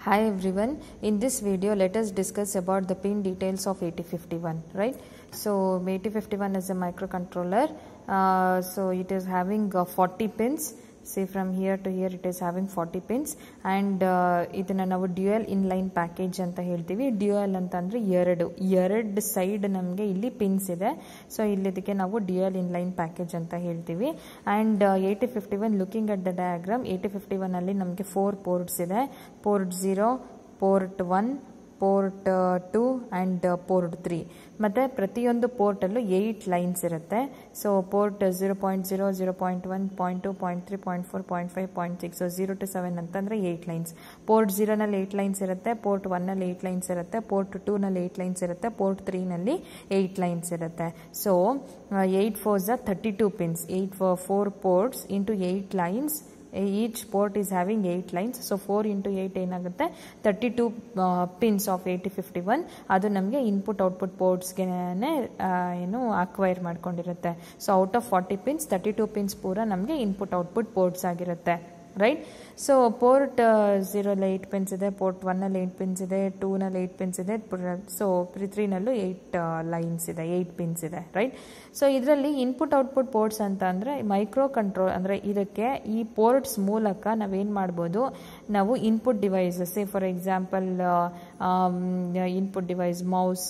Hi everyone, in this video let us discuss about the pin details of 8051, right? So 8051 is a microcontroller, so it is having 40 pins. See, from here to here it is having 40 pins and ಇದನ್ನ ನಾವು dual inline package ಅಂತ ಹೇಳ್ತೀವಿ. Dual ಅಂತಂದ್ರೆ ಎರಡು side ನಮಗೆ ಇಲ್ಲಿ pins ಇದೆ. So ಇಲ್ಲಿ ಇದಕ್ಕೆ ನಾವು ಡ್ಯುಯಲ್ ಇನ್ಲೈನ್ ಪ್ಯಾಕೇಜ್ ಅಂತ ಹೇಳ್ತೀವಿ. And 8051 looking at the diagram, 8051 ಅಲ್ಲಿ ನಮಗೆ 4 ಪೋರ್ಟ್ಸ್ ಇದೆ. Port 0, port 1, port 2 and port 3. ಮತ್ತೆ ಪ್ರತಿಯೊಂದು ಪೋರ್ಟ್ ಅಲ್ಲೂ 8 ಲೈನ್ಸ್ ಇರುತ್ತೆ. ಸೊ ಪೋರ್ಟ್ 0.0, 0.1, 0.2, 0.3, 0.4, 0.5, 0.6, 0 to 7 ಅಂತಂದ್ರೆ 8 ಲೈನ್ಸ್. ಪೋರ್ಟ್ 0 ನಲ್ಲಿ 8 ಲೈನ್ಸ್ ಇರುತ್ತೆ, ಪೋರ್ಟ್ 1 ನಲ್ಲಿ 8 ಲೈನ್ಸ್ ಇರುತ್ತೆ, ಪೋರ್ಟ್ 2 ನಲ್ಲಿ 8 ಲೈನ್ಸ್ ಇರುತ್ತೆ, ಪೋರ್ಟ್ 3 ನಲ್ಲಿ 8 ಲೈನ್ಸ್ ಇರುತ್ತೆ. So 8 4s are 32 pins. 4 ports into 8 lines. Each port is having 8 lines. So 4 into 8 ಏನಾಗುತ್ತೆ 32 pins of 8051. ಅದು ನಮಗೆ ಇನ್ಪುಟ್ ಔಟ್ಪುಟ್ ಪೋರ್ಟ್ಸ್ಗೆ ಏನು ಅಕ್ವೈರ್ ಮಾಡ್ಕೊಂಡಿರುತ್ತೆ. So out of 40 pins 32 pins ಪೂರ ನಮಗೆ ಇನ್ಪುಟ್ ಔಟ್ಪುಟ್ ಪೋರ್ಟ್ಸ್ ಆಗಿರುತ್ತೆ, ರೈಟ್? ಸೊ ಪೋರ್ಟ್ 0 ನಲ್ಲಿ 8 ಪಿನ್ಸ್ ಇದೆ, ಪೋರ್ಟ್ 1 ನಲ್ಲಿ 8 ಪಿನ್ಸ್ ಇದೆ, 2 ನಲ್ಲಿ 8 ಪಿನ್ಸ್ ಇದೆ, ಸೊ 3 ನಲ್ಲೂ 8 ಲೈನ್ಸ್ ಇದೆ, 8 ಪಿನ್ಸ್ ಇದೆ, ರೈಟ್? ಸೊ ಇದರಲ್ಲಿ ಇನ್ಪುಟ್ ಔಟ್ಪುಟ್ ಪೋರ್ಟ್ಸ್ ಅಂತ ಅಂದರೆ ಮೈಕ್ರೋ ಕಂಟ್ರೋಲ್ ಅಂದರೆ ಇದಕ್ಕೆ ಈ ಪೋರ್ಟ್ಸ್ ಮೂಲಕ ನಾವೇನು ಮಾಡ್ಬೋದು, ನಾವು input devices, for example input device mouse,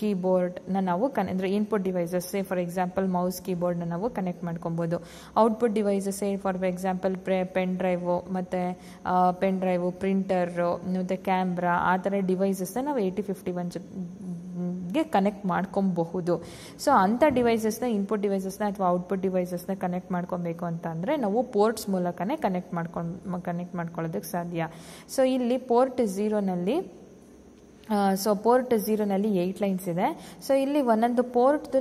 ಕೀಬೋರ್ಡ್ನ ನಾವು ಅಂದರೆ input devices for example mouse, ಕೀಬೋರ್ಡ್ನ ನಾವು ಕನೆಕ್ಟ್ ಮಾಡ್ಕೊಬೋದು. Output devices for example pen drive, ಮತ್ತು ಪೆನ್ ಡ್ರೈವು, ಪ್ರಿಂಟರು, ಮತ್ತು ಕ್ಯಾಮ್ರಾ, ಆ ಥರ ಡಿವೈಸಸ್ನ ನಾವು 8051ಗೆ ಕನೆಕ್ಟ್ ಮಾಡ್ಕೊಬಹುದು. ಸೊ ಅಂಥ ಡಿವೈಸಸ್ನ, ಇನ್ಪುಟ್ ಡಿವೈಸಸ್ನ ಅಥವಾ ಔಟ್ಪುಟ್ ಡಿವೈಸಸ್ನ ಕನೆಕ್ಟ್ ಮಾಡ್ಕೊಬೇಕು ಅಂತ ಅಂದರೆ ನಾವು ಪೋರ್ಟ್ಸ್ ಮೂಲಕನೇ ಕನೆಕ್ಟ್ ಮಾಡ್ಕೊಳ್ಳೋದಕ್ಕೆ ಸಾಧ್ಯ. ಸೊ ಇಲ್ಲಿ ಪೋರ್ಟ್ 0 ನಲ್ಲಿ ಪೋರ್ಟ್ 0 ನಲ್ಲಿ 8 ಲೈನ್ಸ್ ಇದೆ. ಸೊ ಇಲ್ಲಿ ಒಂದೊಂದು ಪೋರ್ಟ್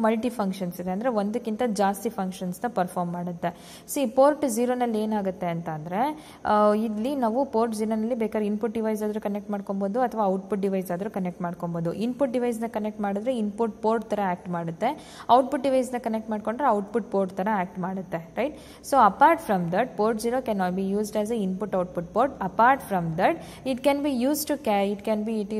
ಮಲ್ಟಿ ಫಂಕ್ಷನ್ಸ್ ಇದೆ, ಅಂದರೆ ಒಂದಕ್ಕಿಂತ ಜಾಸ್ತಿ ಫಂಕ್ಷನ್ಸ್ನ ಪರ್ಫಾರ್ಮ್ ಮಾಡುತ್ತೆ. ಪೋರ್ಟ್ 0 ನಲ್ಲಿ ಏನಾಗುತ್ತೆ ಅಂತ ಅಂದರೆ ಇಲ್ಲಿ ನಾವು ಪೋರ್ಟ್ 0 ನಲ್ಲಿ ಬೇಕಾದ್ರೆ ಇನ್ಪುಟ್ ಡಿವೈಸ್ ಆದರೂ ಕನೆಕ್ಟ್ ಮಾಡ್ಕೊಬೋದು ಅಥವಾ ಔಟ್ಪುಟ್ ಡಿವೈಸ್ ಆದರೂ ಕನೆಕ್ಟ್ ಮಾಡ್ಕೊಬೋದು. ಇನ್ಪುಟ್ ಡಿವೈಸ್ನ ಕನೆಕ್ಟ್ ಮಾಡಿದ್ರೆ ಇನ್ಪುಟ್ ಪೋರ್ಟ್ ಥರ ಆ್ಯಕ್ಟ್ ಮಾಡುತ್ತೆ, ಔಟ್ಪುಟ್ ಡಿವೈಸ್ನ ಕನೆಕ್ಟ್ ಮಾಡ್ಕೊಂಡ್ರೆ ಔಟ್ಪುಟ್ ಪೋರ್ಟ್ ಥರ ಆ್ಯಕ್ಟ್ ಮಾಡುತ್ತೆ, right? So apart from that port 0 can not be used as A input output port. Apart from that it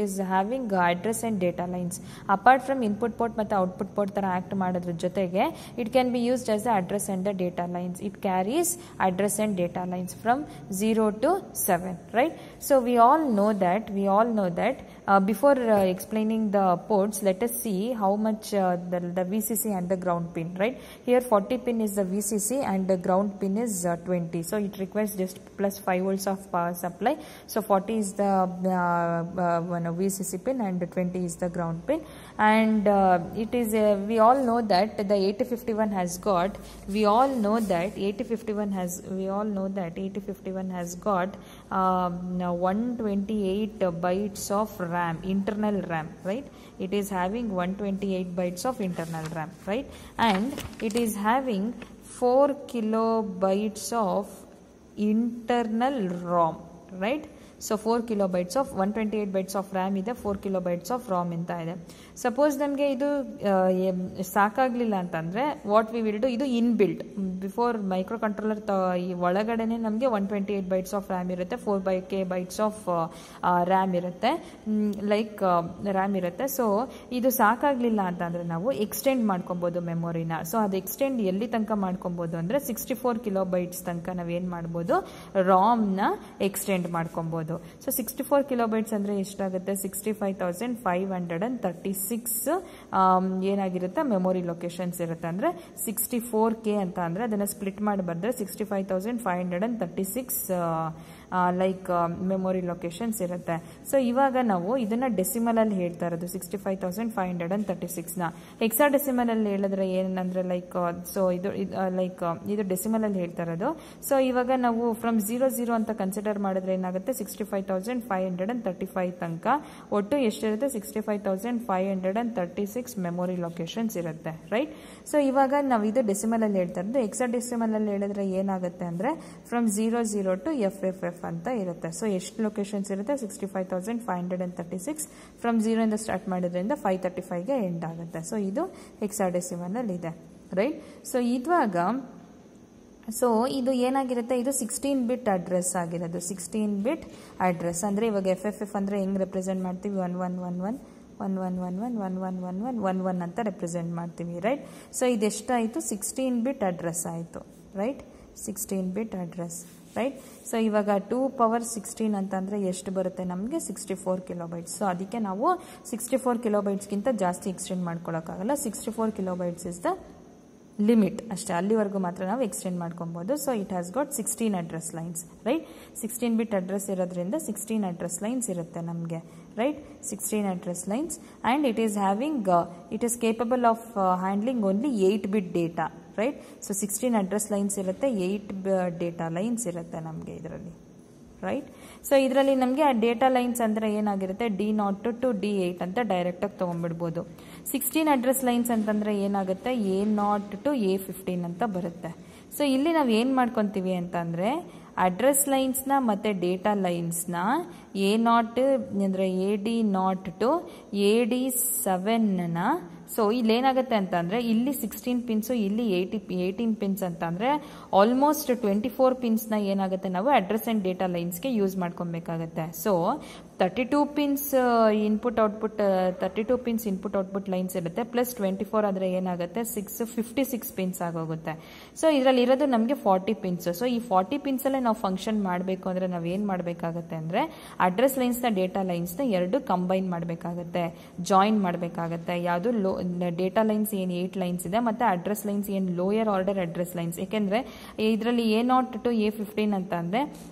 is having address and data lines. Apart from input port ಮತ್ತು output port ತರ act ಮಾಡೋದ್ರ ಜೊತೆಗೆ it can be used as the address and the data lines. It carries address and data lines from 0 to 7, right? So we all know that before explaining the ports, let us see how much the VCC and the ground pin, right? Here 40 pin is the VCC and the ground pin is 20. So it requires just plus 5 volts of power supply. So 40 is the VCC pin and 20 is the ground pin. And it is we all know that the 8051 has got 128 bytes of RAM, internal RAM, right? It is having 128 bytes of internal RAM, right? And it is having 4 kilobytes of internal ROM, right? So 4 kilobytes of 128 bytes of RAM ಇದೆ, 4 kilobytes of ROM ಅಂತ ಇದೆ. Suppose ನಮಗೆ ಇದು ಸಾಕಾಗಲಿಲ್ಲ ಅಂತಂದರೆ what we will do, ಇದು inbuilt before micro controller ಈ ಒಳಗಡೆನೆ ನಮಗೆ 128 bytes ಆಫ್ RAM ಇರುತ್ತೆ, 4k bytes ಆಫ್ RAM ಇರುತ್ತೆ, RAM ಇರುತ್ತೆ. ಸೊ ಇದು ಸಾಕಾಗಲಿಲ್ಲ ಅಂತಂದರೆ ನಾವು ಎಕ್ಸ್ಟೆಂಡ್ ಮಾಡ್ಕೊಬೋದು ಮೆಮೊರಿನ. ಸೊ ಅದು ಎಕ್ಸ್ಟೆಂಡ್ ಎಲ್ಲಿ ತನಕ ಮಾಡ್ಕೊಬೋದು ಅಂದರೆ 64 kilobytes ತನಕ ನಾವೇನು ಮಾಡ್ಬೋದು, ROMನ ಎಕ್ಸ್ಟೆಂಡ್ ಮಾಡ್ಕೊಬೋದು. ಸೊ 64 kilobytes ಅಂದರೆ ಎಷ್ಟಾಗುತ್ತೆ, 65,536 ಏನಾಗಿರುತ್ತೆ ಮೆಮೊರಿ ಲೊಕೇಶನ್ಸ್ ಇರುತ್ತೆ. ಅಂದರೆ 64K ಅಂತ ಅಂದರೆ ಅದನ್ನು ಸ್ಪ್ಲಿಟ್ ಮಾಡಿ ಬರೆದ್ರೆ 65,536 ಮೆಮೊರಿ ಲೊಕೇಶನ್ಸ್ ಇರುತ್ತೆ. ಸೊ ಇವಾಗ ನಾವು ಇದನ್ನ ಡೆಸಿಮಲ್ ಅಲ್ಲಿ ಹೇಳ್ತಾ ಇರೋದು 65,536ನ. ಹೆಕ್ಸಾಡೆಸಿಮಲ್ ಅಲ್ಲಿ ಹೇಳಿದ್ರೆ ಏನಂದ್ರೆ ಇದು ಡೆಸಿಮಲ್ ಅಲ್ಲಿ ಹೇಳ್ತಾ ಇರೋದು. ಸೊ ಇವಾಗ ನಾವು ಫ್ರಮ್ 00 ಅಂತ ಕನ್ಸಿಡರ್ ಮಾಡಿದ್ರೆ ಏನಾಗುತ್ತೆ, 65,535 ತನಕ ಒಟ್ಟು ಎಷ್ಟಿರುತ್ತೆ, 65,536 ಮೆಮೊರಿ ಲೊಕೇಶನ್ಸ್ ಇರುತ್ತೆ, ರೈಟ್? ಸೊ ಇವಾಗ ನಾವು ಇದು ಡೆಸಿಮಲ್ ಅಲ್ಲಿ ಹೇಳ್ತಾ ಇರೋದು. ಹೆಕ್ಸಾಡೆಸಿಮಲ್ ಅಲ್ಲಿ ಹೇಳಿದ್ರೆ ಏನಾಗುತ್ತೆ ಅಂದ್ರೆ ಫ್ರಮ್ 00 to FFF ಅಂತ ಇರುತ್ತೆ. ಸೊ ಎಷ್ಟು ಲೊಕೇಶನ್ಸ್ ಇರುತ್ತೆ, 65,536. ಫ್ರಮ್ 0 ಇಂದ ಸ್ಟಾರ್ಟ್ ಮಾಡೋದ್ರಿಂದ 535ಗೆ ಎಂಡ್ ಆಗುತ್ತೆ. ಸೊ ಇದು ಹೆಕ್ಸಾಡೆಸಿಮಲ್ ಅಲ್ಲಿ ಇದೆ, ರೈಟ್? ಸೊ ಇವಾಗ ಸೊ ಇದು ಏನಾಗಿರುತ್ತೆ, ಇದು 16 ಬಿಟ್ ಅಡ್ರೆಸ್ ಆಗಿರೋದು. 16 ಬಿಟ್ ಅಡ್ರೆಸ್ ಅಂದರೆ ಇವಾಗ FFF ಅಂದರೆ ಹೆಂಗೆ ರೆಪ್ರೆಸೆಂಟ್ ಮಾಡ್ತೀವಿ, 111111111111 ಅಂತ ರೆಪ್ರೆಸೆಂಟ್ ಮಾಡ್ತೀವಿ, ರೈಟ್. ಸೊ ಇದೆಷ್ಟಾಯಿತು, 16 ಬಿಟ್ ಅಡ್ರೆಸ್ ಆಯಿತು, right. 16 bit address, right. So ಇವಾಗ 2 ಪವರ್ 16 ಅಂತಂದರೆ ಎಷ್ಟು ಬರುತ್ತೆ ನಮಗೆ, 64 ಕಿಲೋಬೈಟ್ಸ್. ಸೊ ಅದಕ್ಕೆ ನಾವು 64 ಕಿಲೋಬೈಟ್ಸ್ಗಿಂತ ಜಾಸ್ತಿ ಎಕ್ಸ್ಟೆಂಡ್ ಮಾಡ್ಕೊಳ್ಳೋಕ್ಕಾಗಲ್ಲ. 64 ಕಿಲೋಬೈಟ್ಸ್ ಇಸ್ ದ ಲಿಮಿಟ್ ಅಷ್ಟೇ, ಅಲ್ಲಿವರೆಗೂ ಮಾತ್ರ ನಾವು ಎಕ್ಸ್ಟೆಂಡ್ ಮಾಡ್ಕೊಬೋದು. So it has got 16 address lines, right. 16 bit address ಇರೋದ್ರಿಂದ 16 ಅಡ್ರೆಸ್ ಲೈನ್ಸ್ ಇರುತ್ತೆ ನಮಗೆ, right. 16 address lines and it is capable of handling only 8 bit data, right. So 16 address lines ಇರುತ್ತೆ, 8 data lines ಇರುತ್ತೆ ನಮಗೆ ಇದರಲ್ಲಿ, ರೈಟ್. ಸೊ ಇದರಲ್ಲಿ ನಮಗೆ ಆ ಡೇಟಾ ಲೈನ್ಸ್ ಅಂದರೆ ಏನಾಗಿರುತ್ತೆ, D0 to D8 ಅಂತ ಡೈರೆಕ್ಟಾಗಿ ತೊಗೊಂಡ್ಬಿಡ್ಬೋದು. 16 ಅಡ್ರೆಸ್ ಲೈನ್ಸ್ ಅಂತಂದರೆ ಏನಾಗುತ್ತೆ, A0 to A15 ಅಂತ ಬರುತ್ತೆ. ಸೊ ಇಲ್ಲಿ ನಾವು ಏನು ಮಾಡ್ಕೊತೀವಿ ಅಂತಂದರೆ ಅಡ್ರೆಸ್ ಲೈನ್ಸ್ನ ಮತ್ತು ಡೇಟಾ ಲೈನ್ಸ್ನ A0 ಅಂದರೆ AD0 to AD7ನ. ಸೊ ಇಲ್ಲಿ ಏನಾಗುತ್ತೆ ಅಂತಂದರೆ ಇಲ್ಲಿ 16 ಪಿನ್ಸು, ಇಲ್ಲಿ 18 ಪಿನ್ಸ್ ಅಂತಂದರೆ ಆಲ್ಮೋಸ್ಟ್ 24 ಪಿನ್ಸ್ನ ಏನಾಗುತ್ತೆ ನಾವು ಅಡ್ರೆಸ್ ಆ್ಯಂಡ್ ಡೇಟಾ ಲೈನ್ಸ್ಗೆ ಯೂಸ್ ಮಾಡ್ಕೊಬೇಕಾಗತ್ತೆ. So 32 pins input output 32 pins input output lines ಇರುತ್ತೆ, ಪ್ಲಸ್ 24 ಆದರೆ ಏನಾಗುತ್ತೆ 56 ಪಿನ್ಸ್ ಆಗೋಗುತ್ತೆ. ಸೊ ಇದರಲ್ಲಿ ಇರೋದು ನಮಗೆ 40 ಪಿನ್ಸ್. ಸೊ ಈ 40 ಪಿನ್ಸಲ್ಲೇ ನಾವು ಫಂಕ್ಷನ್ ಮಾಡಬೇಕು ಅಂದರೆ ನಾವು ಏನು ಮಾಡಬೇಕಾಗತ್ತೆ ಅಂದರೆ ಅಡ್ರೆಸ್ ಲೈನ್ಸ್ನ ಡೇಟಾ ಲೈನ್ಸ್ನ ಎರಡು ಕಂಬೈನ್ ಮಾಡಬೇಕಾಗತ್ತೆ, ಜಾಯಿನ್ ಮಾಡಬೇಕಾಗತ್ತೆ. ಯಾವುದು ಡೇಟಾ ಲೈನ್ಸ್ ಏನು 8 ಲೈನ್ಸ್ ಇದೆ ಮತ್ತು ಅಡ್ರೆಸ್ ಲೈನ್ಸ್ ಏನು ಲೋಯರ್ ಆರ್ಡರ್ ಅಡ್ರೆಸ್ ಲೈನ್ಸ್. ಏಕೆಂದರೆ ಇದರಲ್ಲಿ A0 to A15 ಅಂತ ಅಂದರೆ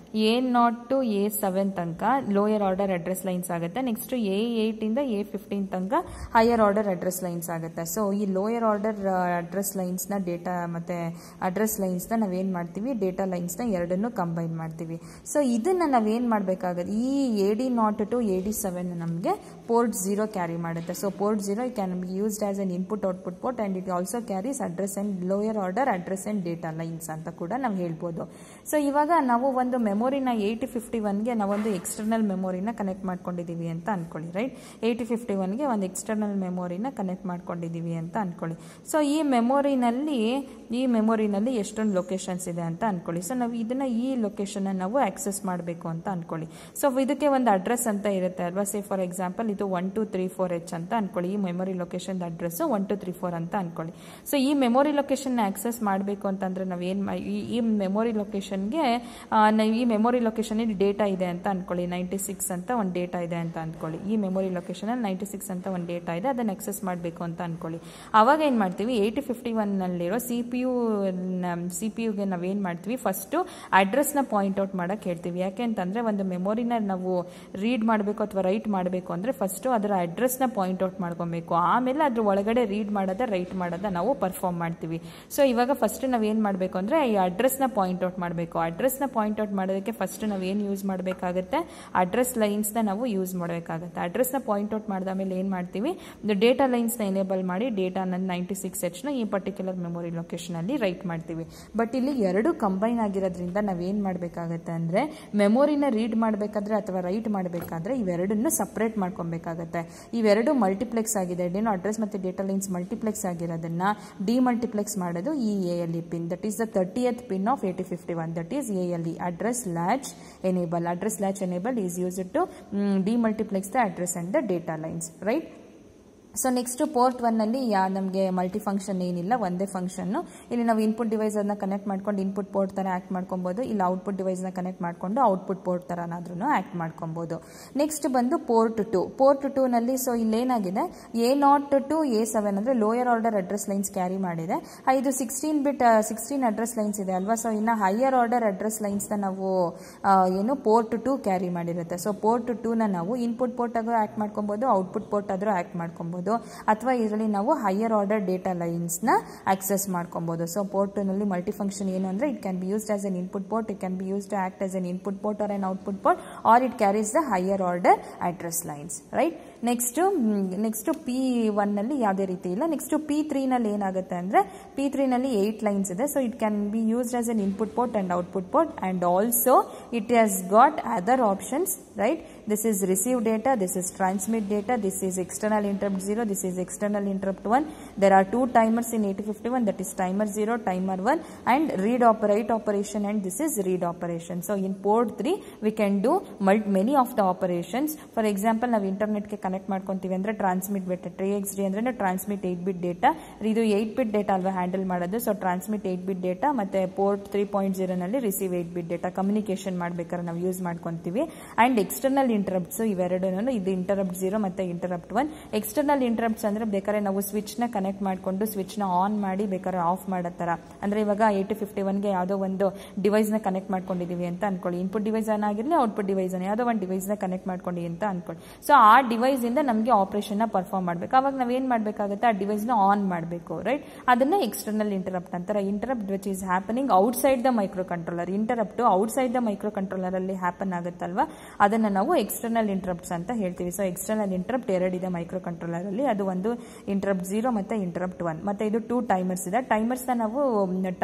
A0 to A7 ತನಕ ಲೋಯರ್ ಆರ್ಡರ್ ಅಡ್ರೆಸ್ ಲೈನ್ಸ್ ಆಗುತ್ತೆ. ನೆಕ್ಸ್ಟ್ A8 ಇಂದ A15 ತನಕ ಹೈಯರ್ ಆರ್ಡರ್ ಅಡ್ರೆಸ್ ಲೈನ್ಸ್ ಆಗುತ್ತೆ. ಸೊ ಈ ಲೋಯರ್ ಆರ್ಡರ್ ಅಡ್ರೆಸ್ ಲೈನ್ಸ್ನ ಡೇಟಾ ಮತ್ತು ಅಡ್ರೆಸ್ ಲೈನ್ಸ್ನ ನಾವೇನು ಮಾಡ್ತೀವಿ, ಡೇಟಾ ಲೈನ್ಸ್ನ ಎರಡನ್ನೂ ಕಂಬೈನ್ ಮಾಡ್ತೀವಿ. ಸೊ ಇದನ್ನು ನಾವೇನು ಮಾಡಬೇಕಾಗುತ್ತೆ, ಈ AD0 to AD7 ನಮಗೆ ಪೋರ್ಟ್ 0 ಕ್ಯಾರಿ ಮಾಡುತ್ತೆ. So port 0 can be used as an input output port and it also carries address and lower order address and data lines ಅಂತ ಕೂಡ ನಾವು ಹೇಳ್ಬೋದು. ಸೊ ಇವಾಗ ನಾವು ಒಂದು ಮೆಮೊರಿನ 8051ಗೆ ನಾವೊಂದು ಎಕ್ಸ್ಟರ್ನಲ್ ಮೆಮೊರಿನ ಕನೆಕ್ಟ್ ಮಾಡ್ಕೊಂಡಿದ್ದೀವಿ ಅಂತ ಅನ್ಕೊಳ್ಳಿ, ರೈಟ್. 8051ಗೆ ಒಂದು ಎಕ್ಸ್ಟರ್ನಲ್ ಮೆಮೊರಿನ ಕನೆಕ್ಟ್ ಮಾಡ್ಕೊಂಡಿದ್ದೀವಿ ಅಂತ ಅನ್ಕೊಳ್ಳಿ. ಸೊ ಈ ಮೆಮೊರಿನಲ್ಲಿ ಎಷ್ಟೊಂದು ಲೊಕೇಶನ್ಸ್ ಇದೆ ಅಂತ ಅನ್ಕೊಳ್ಳಿ. ಸೊ ನಾವು ಇದನ್ನ ಈ ಲೊಕೇಶನ್ ನಾವು ಆಕ್ಸೆಸ್ ಮಾಡಬೇಕು ಅಂತ ಅನ್ಕೊಳ್ಳಿ. ಸೊ ಇದಕ್ಕೆ ಒಂದು ಅಡ್ರೆಸ್ ಅಂತ ಇರುತ್ತೆ ಅಲ್ವಾ. ಸೇ ಫಾರ್ ಎಕ್ಸಾಂಪಲ್ ಇದು 1234H ಅಂತ ಅನ್ಕೊಳ್ಳಿ. ಈ ಮೆಮೊರಿ ಲೊಕೇಶನ್ ಅಡ್ರೆಸ್ 1234 ಅಂತ ಅನ್ಕೊಳ್ಳಿ. ಸೊ ಈ ಮೆಮೊರಿ ಲೊಕೇಶನ್ ಆಕ್ಸೆಸ್ ಮಾಡಬೇಕು ಅಂತಂದ್ರೆ ನಾವೇನು ಈ ಮೆಮೊರಿ ಲೊಕೇಶನ್ಗೆ ಈ ಮೆಮೊರಿ ಲೊಕೇಶನ್ ಡೇಟಾ ಇದೆ ಅಂತ ಅನ್ಕೊಳ್ಳಿ. 96 ಅಂತ ಒಂದು ಡೇಟಾ ಇದೆ ಅಂತ ಅನ್ಕೊಳ್ಳಿ. ಈ ಮೆಮೊರಿ ಲೊಕೇಶನಲ್ಲಿ 96 ಅಂತ ಒಂದು ಡೇಟಾ ಇದೆ, ಅದನ್ನು ಆಕ್ಸೆಸ್ ಮಾಡಬೇಕು ಅಂತ ಅನ್ಕೊಳ್ಳಿ. ಆವಾಗ ಏನು ಮಾಡ್ತೀವಿ, 8051ನಲ್ಲಿರೋ ಸಿ ಪಿ ಯುಗೆ ನಾವೇನು ಮಾಡ್ತೀವಿ, ಫಸ್ಟು ಅಡ್ರೆಸ್ನ ಪಾಯಿಂಟ್ ಔಟ್ ಮಾಡೋಕ್ಕೆ ಹೇಳ್ತೀವಿ. ಯಾಕೆ ಅಂತಂದರೆ ಒಂದು ಮೆಮೊರಿನ ನಾವು ರೀಡ್ ಮಾಡಬೇಕು ಅಥವಾ ರೈಟ್ ಮಾಡಬೇಕು ಅಂದರೆ ಫಸ್ಟು ಅದರ ಅಡ್ರೆಸ್ನ ಪಾಯಿಂಟ್ ಔಟ್ ಮಾಡ್ಕೊಬೇಕು. ಆಮೇಲೆ ಅದ್ರ ಒಳಗಡೆ ರೀಡ್ ಮಾಡೋದ ರೈಟ್ ಮಾಡೋದ ನಾವು ಪರ್ಫಾರ್ಮ್ ಮಾಡ್ತೀವಿ. ಸೊ ಇವಾಗ ಫಸ್ಟ್ ನಾವೇನು ಮಾಡಬೇಕು ಅಂದರೆ ಈ ಅಡ್ರೆಸ್ನ ಪಾಯಿಂಟ್ ಔಟ್ ಮಾಡಬೇಕು. ಅಡ್ರೆಸ್ನ ಪಾಯಿಂಟ್ ಔಟ್ ಮಾಡೋದಕ್ಕೆ ಫಸ್ಟ್ ನಾವೇನು ಯೂಸ್ ಮಾಡಬೇಕಾಗುತ್ತೆ, ಅಡ್ರೆಸ್ ಲೈನ್ಸ್ನ ನಾವು ಯೂಸ್ ಮಾಡಬೇಕಾಗುತ್ತೆ. ಅಡ್ರೆಸ್ನ ಪಾಯಿಂಟ್ ಔಟ್ ಮಾಡಿದಾದ್ಮೇಲೆ ಏನು ಮಾಡ್ತೀವಿ, ಡೇಟಾ ಲೈನ್ಸ್ನ ಎನೇಬಲ್ ಮಾಡಿ ಡೇಟಾನ 96Hನ ಈ ಪರ್ಟಿಕ್ಯುಲರ್ ಮೆಮೊರಿ ಲೊಕೇಶನಲ್ಲಿ ರೈಟ್ ಮಾಡ್ತೀವಿ. ಬಟ್ ಇಲ್ಲಿ ಎರಡು ಕಂಬೈನ್ ಆಗಿರೋದ್ರಿಂದ ನಾವೇನು ಮಾಡಬೇಕಾಗತ್ತೆ ಅಂದರೆ ಮೆಮೊರಿನ ರೀಡ್ ಮಾಡಬೇಕಾದ್ರೆ ಅಥವಾ ರೈಟ್ ಮಾಡಬೇಕಾದ್ರೆ ಇವೆರಡನ್ನು ಸಪ್ರೇಟ್ ಮಾಡ್ಕೊಬೇಕಾಗತ್ತೆ. ಇವೆರಡು ಮಲ್ಟಿಪ್ಲೆಕ್ಸ್ ಆಗಿದೆ, ಅಡ್ರೆಸ್ ಮತ್ತು ಡೇಟಾ ಲೈನ್ಸ್ ಮಲ್ಟಿಪ್ಲೆಕ್ಸ್ ಆಗಿರೋದನ್ನ ಡಿಮಲ್ಟಿಪ್ಲೆಕ್ಸ್ ಮಾಡೋದು ಈ ALE pin. That is the 30th pin of 8051. That is ALE, address latch enable. Address latch enable is used to demultiplex the address and the data lines, right. So next port 1ನಲ್ಲಿ ನಮಗೆ multi function ಏನಿಲ್ಲ, ಒಂದೇ ಫಂಕ್ಷನ್ನು. ಇಲ್ಲಿ ನಾವು input device ಅದನ್ನ connect ಮಾಡ್ಕೊಂಡು input port ಥರ ಆ್ಯಕ್ಟ್ ಮಾಡ್ಕೊಬೋದು, ಇಲ್ಲ ಔಟ್ಪುಟ್ ಡಿವೈಸ್ನ ಕನೆಕ್ಟ್ ಮಾಡಿಕೊಂಡು ಔಟ್ಪುಟ್ ಪೋರ್ಟ್ ಥರನಾದ್ರೂ ಆ್ಯಕ್ಟ್ ಮಾಡ್ಕೊಬೋದು. ನೆಕ್ಸ್ಟ್ ಬಂದು ಪೋರ್ಟ್ 2. ಪೋರ್ಟ್ 2ನಲ್ಲಿ ಸೊ ಇಲ್ಲೇನಾಗಿದೆ, A0 to A7 ಅಂದರೆ lower order address lines carry ಮಾಡಿದೆ. ಇದು 16 ಅಡ್ರೆಸ್ ಲೈನ್ಸ್ ಇದೆ ಅಲ್ವಾ. ಸೊ ಇನ್ನು ಹೈಯರ್ ಆರ್ಡರ್ ಅಡ್ರೆಸ್ ಲೈನ್ಸ್ನ ನಾವು ಪೋರ್ಟ್ 2 ಕ್ಯಾರಿ ಮಾಡಿರುತ್ತೆ. ಸೊ ಪೋರ್ಟ್ 2ನ ನಾವು ಇನ್ಪುಟ್ ಪೋರ್ಟ್ ಆಗೂ ಆ್ಯಕ್ಟ್ ಮಾಡ್ಕೊಬೋದು, ಔಟ್ಪುಟ್ ಪೋರ್ಟ್ ಆದರೂ ಆ್ಯಕ್ಟ್ ಮಾಡ್ಕೊಬೋದು, ಅಥವಾ ಇದರಲ್ಲಿ ನಾವು ಹೈಯರ್ ಆರ್ಡರ್ ಡೇಟಾ ಲೈನ್ಸ್ನ ಆಕ್ಸೆಸ್ ಮಾಡ್ಕೊಬೋದು. ಸೊ ಪೋರ್ಟ್ 2ನಲ್ಲಿ ಮಲ್ಟಿ ಫಂಕ್ಷನ್ ಏನು ಅಂದರೆ it can be used as an input port, it can be used to act as an input port or an output port, or it carries the higher order address lines, right. Next P1 ನಲ್ಲಿ ಯಾವುದೇ ರೀತಿ ಇಲ್ಲ. Next P3 ನಲ್ಲಿ ಏನಾಗುತ್ತೆ ಅಂದ್ರೆ P3 ನಲ್ಲಿ 8 lines ಇದೆ. So it can be used as an input port and output port and also it has got other options, right? This is receive data, this is transmit data, this is external interrupt 0, this is external interrupt 1. There are two timers in 8051, that is timer 0, timer 1 and read write operation, and this is read operation. So in port 3 we can do many of the operations. For example, ನಾವು internet ಗೆ connect ಮಾಡ್ಕೊಂತೀವಿ ಅಂದ್ರೆ transmit ಬಿಟ್ TXD ಅಂದ್ರೆ transmit 8 bit data, ಇದು 8 bit data ಅಲ್ವಾ handle ಮಾಡೋದು. So transmit 8 bit data ಮತ್ತೆ port 3.0 ನಲ್ಲಿ ರಿಸೀವ್ 8 ಬಿಟ್ ಡೇಟಾ ಕಮ್ಯುನಿಕೇಶನ್ ಮಾಡ್ಬೇಕಾದ್ರೆ ನಾವು ಯೂಸ್ ಮಾಡ್ಕೊಂತೀವಿ. ಅಂಡ್ ಎಕ್ಸ್ಟರ್ನಲ್ ಇಂಟರಪ್ಟ್ಸ್ ಇವೆರಡು, ಇದು ಇಂಟರಪ್ಟ್ 0 ಮತ್ತೆ ಇಂಟರಪ್ಟ್ 1. ಎಕ್ಸ್ಟರ್ನಲ್ ಇಂಟರಪ್ಟ್ಸ್ ಅಂದ್ರೆ ಬೇಕಾದ್ರೆ ನಾವು ಸ್ವಿಚ್ ನ ಕನೆಕ್ಟ್ ಮಾಡ್ಕೊಂಡು ಸ್ವಿಚ್ ನ ಆನ್ ಮಾಡಿ ಬೇಕಾದ್ರೆ ಆಫ್ ಮಾಡೋ ತರ. ಅಂದ್ರೆ ಇವಾಗ 8051 ಗೆ ಯಾವುದೋ ಒಂದು ಡಿವೈಸ್ ನ ಕನೆಕ್ಟ್ ಮಾಡ್ಕೊಂಡಿದೀವಿ ಅಂತ ಅನ್ಕೊಳ್ಳಿ, ಇನ್ಪುಟ್ ಡಿವೈಸ್ ಆಗಿರಲಿ ಔಟ್ಪುಟ್ ಡಿವೈಸ್ ಯಾವುದೋ ಒಂದು ಡಿವೈಸ್ ನ ಕನೆಕ್ಟ್ ಮಾಡ್ಕೊಂಡಿ ಅಂತ ಅನ್ಕೊಳ್ಳಿ. ಸೊ ಆ ಡಿವೈಸ್ ಇಂದ ನಮಗೆ ಆಪರೇಷನ್ ನ ಪರ್ಫಾರ್ಮ್ ಮಾಡ್ಬೇಕು. ಅವಾಗ ನಾವ್ ಏನ್ ಮಾಡ್ಬೇಕಾಗುತ್ತೆ, ಆ ಡಿವೈಸ್ ನ ಆನ್ ಮಾಡಬೇಕು, ರೈಟ್? ಅದನ್ನ ಎಕ್ಸ್ಟರ್ನಲ್ ಇಂಟರಪ್ಟ್ ಅಂತಾರೆ. Interrupt which is happening outside the micro controller. Interrupt outside the micro controller ಅಲ್ಲಿ ಹ್ಯಾಪನ್ ಆಗುತ್ತಲ್ವಾ, ಅದನ್ನ ನಾವು ಎಕ್ಸ್ಟರ್ನಲ್ ಇಂಟರಪ್ಟ್ಸ್ ಅಂತ ಹೇಳ್ತೀವಿ. ಸೊ ಎಕ್ಸ್ಟರ್ನಲ್ ಇಂಟರಪ್ಟ್ ಎರಡಿದೆ ಮೈಕ್ರೋ ಕಂಟ್ರೋಲರ್ ಅಲ್ಲಿ, ಅದು ಒಂದು ಇಂಟರಪ್ಟ್ 0 ಮತ್ತೆ ಇಂಟರಪ್ಟ್ 1. ಮತ್ತೆ ಇದು 2 ಟೈಮರ್ಸ್ ಇದೆ. ಟೈಮರ್ಸ್ ನಾವು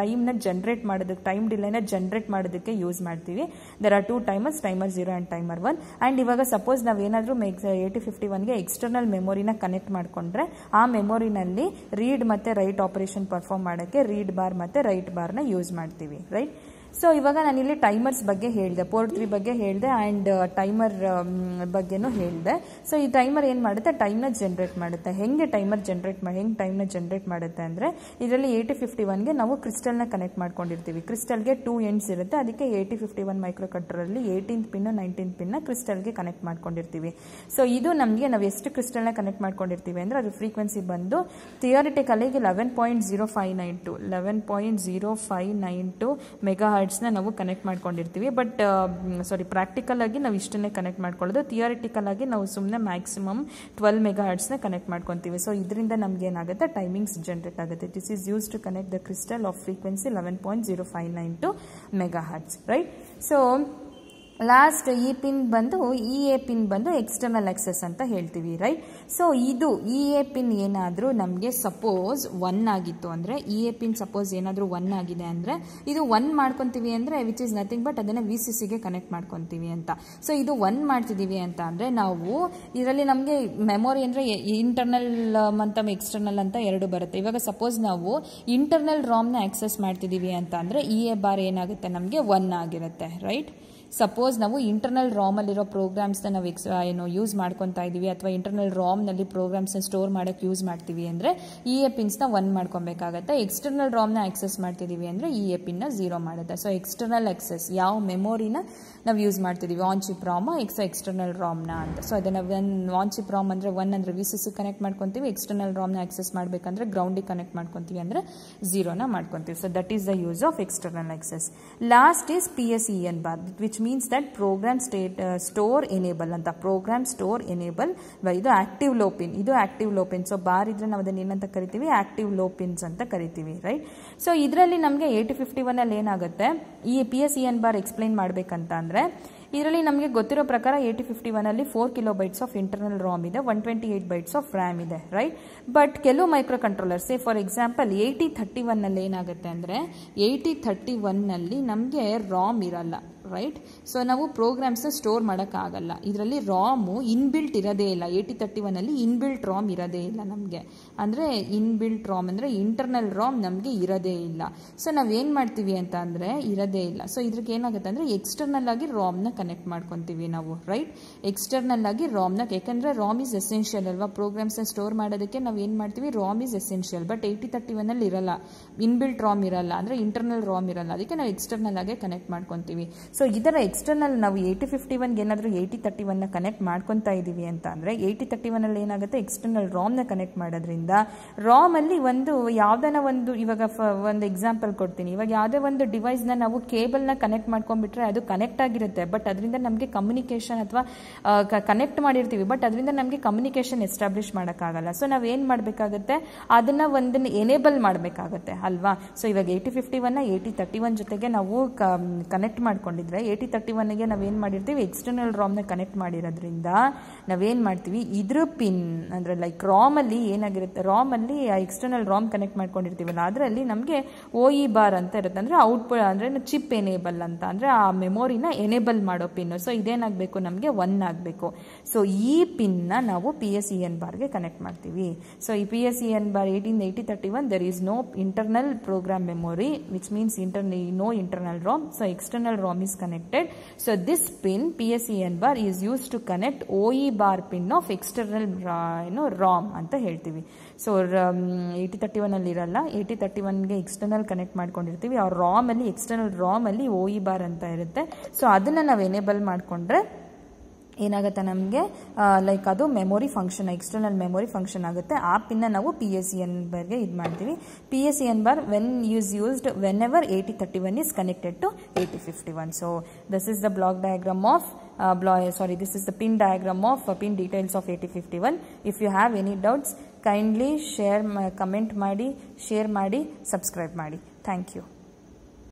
ಟೈಮ್ ನ ಜನರೇಟ್ ಮಾಡೋದಕ್ಕೆ, ಟೈಮ್ ಡಿಲೇ ನ ಜನರೇಟ್ ಮಾಡೋದಕ್ಕೆ ಯೂಸ್ ಮಾಡ್ತೀವಿ. There are 2 timers, timer 0 and timer 1. And ಇವಾಗ ಸಪೋಸ್ ನಾವೇನಾದ್ರೂ 8051 ಗೆ ಎಕ್ಸ್ಟರ್ನಲ್ ಮೆಮೊರಿನ ಕನೆಕ್ಟ್ ಮಾಡ್ಕೊಂಡ್ರೆ ಆ ಮೆಮೊರಿನಲ್ಲಿ ರೀಡ್ ಮತ್ತೆ ರೈಟ್ ಆಪರೇಷನ್ ಪರ್ಫಾರ್ಮ್ ಮಾಡೋಕ್ಕೆ ರೀಡ್ ಬಾರ್ ಮತ್ತೆ ರೈಟ್ ಬಾರ್ ನ ಯೂಸ್ ಮಾಡ್ತೀವಿ, ರೈಟ್? ಸೊ ಇವಾಗ ನಾನಿಲ್ಲಿ ಟೈಮರ್ಸ್ ಬಗ್ಗೆ ಹೇಳಿದೆ, ಪೋರ್ಟ್ 3 ಬಗ್ಗೆ ಹೇಳಿದೆ ಅಂಡ್ ಟೈಮರ್ ಬಗ್ಗೆನೂ ಹೇಳಿದೆ. ಸೊ ಈ ಟೈಮರ್ ಏನ್ ಮಾಡುತ್ತೆ, ಟೈಮ್ ನ ಜನರೇಟ್ ಮಾಡುತ್ತೆ. ಹೆಂಗೆ ಟೈಮ್ ನ ಜನರೇಟ್ ಮಾಡುತ್ತೆ ಅಂದ್ರೆ, ಇದರಲ್ಲಿ 8051 ಗೆ ನಾವು ಕ್ರಿಸ್ಟಲ್ ನ ಕನೆಕ್ಟ್ ಮಾಡ್ಕೊಂಡಿರ್ತೀವಿ. ಕ್ರಿಸ್ಟಲ್ ಗೆ 2 ಎಂಡ್ಸ್ ಇರುತ್ತೆ, ಅದಕ್ಕೆ 8051 ಮೈಕ್ರೋ ಕಂಟ್ರೋಲರ್ ಅಲ್ಲಿ 18th ಪಿನ್ 19th ಪಿನ್ ನ ಕ್ರಿಸ್ಟಲ್ ಗೆ ಕನೆಕ್ಟ್ ಮಾಡ್ಕೊಂಡಿರ್ತೀವಿ. ಸೊ ಇದು ನಮಗೆ ನಾವು ಎಷ್ಟು ಕ್ರಿಸ್ಟಲ್ ನ ಕನೆಕ್ಟ್ ಮಾಡ್ಕೊಂಡಿರ್ತೀವಿ ಅಂದ್ರೆ ಅದು ಫ್ರೀಕ್ವೆನ್ಸಿ ಬಂದು ಥಿಯರಿಟಿಕಲ್ ಆಗಿ 11.0592 ಮೆಗಾ ಹರ್ಟ್ಸ್ ನ ನಾವು ಕನೆಕ್ಟ್ ಮಾಡ್ಕೊಂಡಿರ್ತೀವಿ. ಬಟ್ ಪ್ರಾಕ್ಟಿಕಲ್ ಆಗಿ ನಾವು ಇಷ್ಟನ್ನೇ ಕನೆಕ್ಟ್ ಮಾಡ್ಕೊಳ್ಳೋದು. ಥಿಯರಿಟಿಕಲ್ ಆಗಿ ನಾವು ಸುಮ್ಮನೆ ಮ್ಯಾಕ್ಸಿಮಮ್ 12 ಮೆಗಾ ಹರ್ಟ್ಸ್ ನ ಕನೆಕ್ಟ್ ಮಾಡ್ಕೊಂತೀವಿ. ಸೊ ಇದರಿಂದ ನಮ್ಗೆ ಏನಾಗುತ್ತೆ, ಟೈಮಿಂಗ್ಸ್ ಜನರೇಟ್ ಆಗುತ್ತೆ. This is use to connect the crystal of frequency 11.0592 mega hertz, right? So last ಈ ಪಿನ್ ಬಂದು EA ಪಿನ್ ಬಂದು ಎಕ್ಸ್ಟರ್ನಲ್ ಆಕ್ಸೆಸ್ ಅಂತ ಹೇಳ್ತೀವಿ, ರೈಟ್? ಸೊ ಇದು EA ಪಿನ್ ಏನಾದರೂ ನಮಗೆ ಸಪೋಸ್ 1 ಆಗಿತ್ತು ಅಂದ್ರೆ, EA ಪಿನ್ ಸಪೋಸ್ ಏನಾದರೂ 1 ಆಗಿದೆ ಅಂದ್ರೆ ಇದು 1 ಮಾಡ್ಕೊಂತೀವಿ ಅಂದ್ರೆ ವಿಚ್ ಇಸ್ ನಥಿಂಗ್ ಬಟ್ ಅದನ್ನ VCC ಗೆ ಕನೆಕ್ಟ್ ಮಾಡ್ಕೊಂತೀವಿ ಅಂತ. ಸೊ ಇದು 1 ಮಾಡ್ತಿದೀವಿ ಅಂತ ಅಂದ್ರೆ ನಾವು ಇದರಲ್ಲಿ ನಮಗೆ ಮೆಮೊರಿ ಅಂದ್ರೆ ಇಂಟರ್ನಲ್ ಮತ್ತು ಎಕ್ಸ್ಟರ್ನಲ್ ಅಂತ ಎರಡು ಬರುತ್ತೆ. ಇವಾಗ ಸಪೋಸ್ ನಾವು ಇಂಟರ್ನಲ್ ರಾಮ್ ನ ಆಕ್ಸೆಸ್ ಮಾಡ್ತಿದೀವಿ ಅಂತ ಅಂದ್ರೆ EA ಬಾರ್ ಏನಾಗುತ್ತೆ, ನಮಗೆ 1 ಆಗಿರುತ್ತೆ, ರೈಟ್? ಸಪೋಸ್ ನಾವು ಇಂಟರ್ನಲ್ ರಾಮ್ ಅಲ್ಲಿರೋ ಪ್ರೋಗ್ರಾಮ್ಸ್ ನಾವು ಯೂಸ್ ಮಾಡ್ಕೊತಾ ಇದೀವಿ ಅಥವಾ ಇಂಟರ್ನಲ್ ರಾಮ್ ನಲ್ಲಿ ಪ್ರೋಗ್ರಾಮ್ಸ್ ಸ್ಟೋರ್ ಮಾಡಕ್ಕೆ ಯೂಸ್ ಮಾಡ್ತೀವಿ ಅಂದ್ರೆ EA ಪಿನ್ಸ್ ನ 1 ಮಾಡ್ಕೊಬೇಕಾಗತ್ತೆ. ಎಕ್ಸ್ಟರ್ನಲ್ ರಾಮ್ ನ ಆಕ್ಸೆಸ್ ಮಾಡ್ತಿದೀವಿ ಅಂದ್ರೆ EA ಪಿನ್ ನ 0 ಮಾಡುತ್ತೆ. ಸೊ ಎಕ್ಸ್ಟರ್ನಲ್ ಆಕ್ಸೆಸ್ ಯಾವ ಮೆಮೊರಿನ ನಾವು ಯೂಸ್ ಮಾಡ್ತಿದೀವಿ, on chip Ram external Ram ನ ಅಂತ. ಸೊ ಅದನ್ನ ಆನ್ ಚಿಪ್ ರಾಮ್ ಅಂದ್ರೆ 1 ಅಂದ್ರೆ VCC ಕನೆಕ್ಟ್ ಮಾಡ್ಕೊಂತೀವಿ, ಎಕ್ಸ್ಟರ್ನಲ್ ರಾಮ್ ನ ಆಕ್ಸೆಸ್ ಮಾಡ್ಬೇಕಂದ್ರೆ ಗ್ರೌಂಡ್ ಕನೆಕ್ಟ್ ಮಾಡ್ಕೊಂತೀವಿ ಅಂದ್ರೆ 0 ನ ಮಾಡ್ಕೊಂತೀವಿ. So that is the use of external access. Last is PSEN bar which means that program store enable ಅಂತ. program store enable ಇದು ಆಕ್ಟಿವ್ ಲೋ ಪಿನ್, ಇದು active low pin. So bar ಇದ್ರೆ ನಾವು ಅದನ್ನ ಏನಂತ ಕರಿತೀವಿ, ಆಕ್ಟಿವ್ ಲೋ ಪಿನ್ಸ್ ಅಂತ ಕರಿತೀವಿ, ರೈಟ್? ಸೊ ಇದರಲ್ಲಿ ನಮಗೆ 8051 ಅಲ್ಲಿ ಏನಾಗುತ್ತೆ, ಈ PSEN ಬಾರ್ ಎಕ್ಸ್ಪ್ಲೈನ್ ಮಾಡ್ಬೇಕಂತ ಅಂದ್ರೆ ಇದರಲ್ಲಿ ನಮಗೆ ಗೊತ್ತಿರೋ ಪ್ರಕಾರ 8051 ಅಲ್ಲಿ 4 ಕಿಲೋಬೈಟ್ಸ್ ಆಫ್ ಇಂಟರ್ನಲ್ ರಾಮ್ ಇದೆ, 128 ಬೈಟ್ಸ್ ಆಫ್ ರ್ಯಾಮ್ ಇದೆ, ರೈಟ್? ಬಟ್ ಕೆಲವು ಮೈಕ್ರೋ ಕಂಟ್ರೋಲರ್ ಫಾರ್ ಎಕ್ಸಾಂಪಲ್ 8031 ನಲ್ಲಿ ಏನಾಗುತ್ತೆ ಅಂದ್ರೆ 8031 ನಲ್ಲಿ ನಮಗೆ ರಾಮ್ ಇರಲ್ಲ, ರೈಟ್? ಸೊ ನಾವು ಪ್ರೋಗ್ರಾಮ್ಸ್ ಸ್ಟೋರ್ ಮಾಡೋಕ್ಕಾಗಲ್ಲ. ಇದರಲ್ಲಿ ರಾಮು ಇನ್ಬಿಲ್ಟ್ ಇರೋದೇ ಇಲ್ಲ. 8031 ಅಲ್ಲಿ ಇನ್ಬಿಲ್ಟ್ ರಾಮ್ ಇರೋದೇ ಇಲ್ಲ ನಮಗೆ. ಅಂದರೆ ಇನ್ಬಿಲ್ಟ್ ರಾಮ್ ಅಂದರೆ ಇಂಟರ್ನಲ್ ರಾಮ್ ನಮಗೆ ಇರೋದೇ ಇಲ್ಲ. ಸೊ ನಾವೇನು ಮಾಡ್ತೀವಿ ಅಂತ ಅಂದರೆ ಇರೋದೇ ಇಲ್ಲ. ಸೊ ಇದ್ರಿಗೆ ಏನಾಗುತ್ತೆ ಅಂದರೆ ಎಕ್ಸ್ಟರ್ನಲ್ ಆಗಿ ರಾಮ್ನ ಕನೆಕ್ಟ್ ಮಾಡ್ಕೊತೀವಿ ನಾವು, ರೈಟ್? ಎಕ್ಸ್ಟರ್ನಲ್ ಆಗಿ ರಾಮ್ನ, ಯಾಕೆಂದರೆ ರಾಮ್ ಈಸ್ ಎಸೆನ್ಷಿಯಲ್ ಅಲ್ವಾ, ಪ್ರೋಗ್ರಾಮ್ಸ್ನ ಸ್ಟೋರ್ ಮಾಡೋದಕ್ಕೆ ನಾವು ಏನು ಮಾಡ್ತೀವಿ, ರಾಮ್ ಈಸ್ ಎಸೆನ್ಷಿಯಲ್. ಬಟ್ 8031 ಅಲ್ಲಿ ಇರಲ್ಲ, ಇನ್ಬಿಲ್ಟ್ ರಾಮ್ ಇರಲ್ಲ, ಅಂದರೆ ಇಂಟರ್ನಲ್ ರಾಮ್ ಇರಲ್ಲ. ಅದಕ್ಕೆ ನಾವು ಎಕ್ಸ್ಟರ್ನಲ್ ಆಗಿ ಕನೆಕ್ಟ್ ಮಾಡ್ಕೊತೀವಿ. ಸೊ ಇದರ ಎಕ್ಸ್ಟರ್ನಲ್ ನಾವು 8051 ಏನಾದರೂ 8031 ಕನೆಕ್ಟ್ ಮಾಡ್ಕೊತಾ ಇದೀವಿ ಅಂತ ಅಂದ್ರೆ 8031 ಅಲ್ಲಿ ಏನಾಗುತ್ತೆ, ಎಕ್ಸ್ಟರ್ನಲ್ ರಾಮ್ ನ ಕನೆಕ್ಟ್ ಮಾಡೋದ್ರಿಂದ ರಾಮ್ ಅಲ್ಲಿ ಒಂದು ಯಾವ್ದಾನ ಒಂದು, ಇವಾಗ ಒಂದು ಎಕ್ಸಾಂಪಲ್ ಕೊಡ್ತೀನಿ. ಇವಾಗ ಯಾವುದೇ ಒಂದು ಡಿವೈಸ್ ನ ನಾವು ಕೇಬಲ್ ನ ಕನೆಕ್ಟ್ ಮಾಡ್ಕೊಂಡ್ಬಿಟ್ರೆ ಅದು ಕನೆಕ್ಟ್ ಆಗಿರುತ್ತೆ, ಬಟ್ ಅದರಿಂದ ನಮಗೆ ಕಮ್ಯುನಿಕೇಶನ್ ಅಥವಾ ಕನೆಕ್ಟ್ ಮಾಡಿರ್ತೀವಿ, ಬಟ್ ಅದರಿಂದ ನಮಗೆ ಕಮ್ಯುನಿಕೇಶನ್ ಎಸ್ಟಾಬ್ಲಿಷ್ ಮಾಡೋಕ್ಕಾಗಲ್ಲ. ಸೊ ನಾವು ಏನ್ ಮಾಡಬೇಕಾಗುತ್ತೆ, ಅದನ್ನ ಒಂದನ್ನು ಎನೇಬಲ್ ಮಾಡಬೇಕಾಗತ್ತೆ ಅಲ್ವಾ? ಸೊ ಇವಾಗ 8051 8031 ಜೊತೆಗೆ ನಾವು ಕನೆಕ್ಟ್ ಮಾಡ್ಕೊಂಡಿದ್ದೀವಿ. ಮಾಡಿದರೆ 8031ಗೆ ನಾವೇನು ಮಾಡಿರ್ತೀವಿ ಎಕ್ಸ್ಟರ್ನಲ್ ರಾಮ್ನ ಕನೆಕ್ಟ್ ಮಾಡಿರೋದ್ರಿಂದ ನಾವೇನು ಮಾಡ್ತೀವಿ ಇದ್ರ ಪಿನ್ ಅಂದರೆ ಲೈಕ್ ರಾಮಲ್ಲಿ ಏನಾಗಿರುತ್ತೆ ರಾಮಲ್ಲಿ ಎಕ್ಸ್ಟರ್ನಲ್ ರಾಮ್ ಕನೆಕ್ಟ್ ಮಾಡ್ಕೊಂಡಿರ್ತೀವಲ್ಲ ಅದರಲ್ಲಿ ನಮಗೆ OE ಬಾರ್ ಅಂತ ಇರುತ್ತೆ ಅಂದರೆ ಔಟ್ಪುಟ್ ಅಂದರೆ ಚಿಪ್ ಎನೇಬಲ್ ಅಂತ ಅಂದರೆ ಆ ಮೆಮೊರಿನ ಎನೇಬಲ್ ಮಾಡೋ ಪಿನ್. ಸೊ ಇದೇನಾಗಬೇಕು ನಮಗೆ 1 ಆಗಬೇಕು. ಸೊ ಈ ಪಿನ್ನ ನಾವು PSEN ಬಾರ್ಗೆ ಕನೆಕ್ಟ್ ಮಾಡ್ತೀವಿ. ಸೊ ಈ PSEN bar 8031 there is no internal program memory which means no internal ROM. So external ROM is connected. So this pin PSEN bar is used to connect OE bar pin of external ROM ಅಂತ ಹೇಳ್ತೀವಿ. So 8031 ಅಲ್ಲಿ ಇರಲ್ಲ, 8031ಗೆ external connect ಮಾಡ್ಕೊಂಡಿರ್ತೀವಿ. ಆ ರಾಮ್ ಅಲ್ಲಿ external Ram ಅಲ್ಲಿ OE bar ಅಂತ ಇರುತ್ತೆ. ಸೊ ಅದನ್ನ ನಾವು ಎನೇಬಲ್ ಮಾಡಿಕೊಂಡ್ರೆ ಏನಾಗುತ್ತೆ ನಮಗೆ ಲೈಕ್ ಅದು memory function external memory function ಆಗುತ್ತೆ. ಆ ಪಿನ್ನ ನಾವು PSEN ಬಾರ್ಗೆ ಇದು ಮಾಡ್ತೀವಿ. PSEN bar when use used when ever 8031 is connected to 8051. So this is the block diagram of this is the pin diagram of pin details of 8051. If you have any doubts kindly share comment ಮಾಡಿ, share ಮಾಡಿ, subscribe ಮಾಡಿ. Thank you.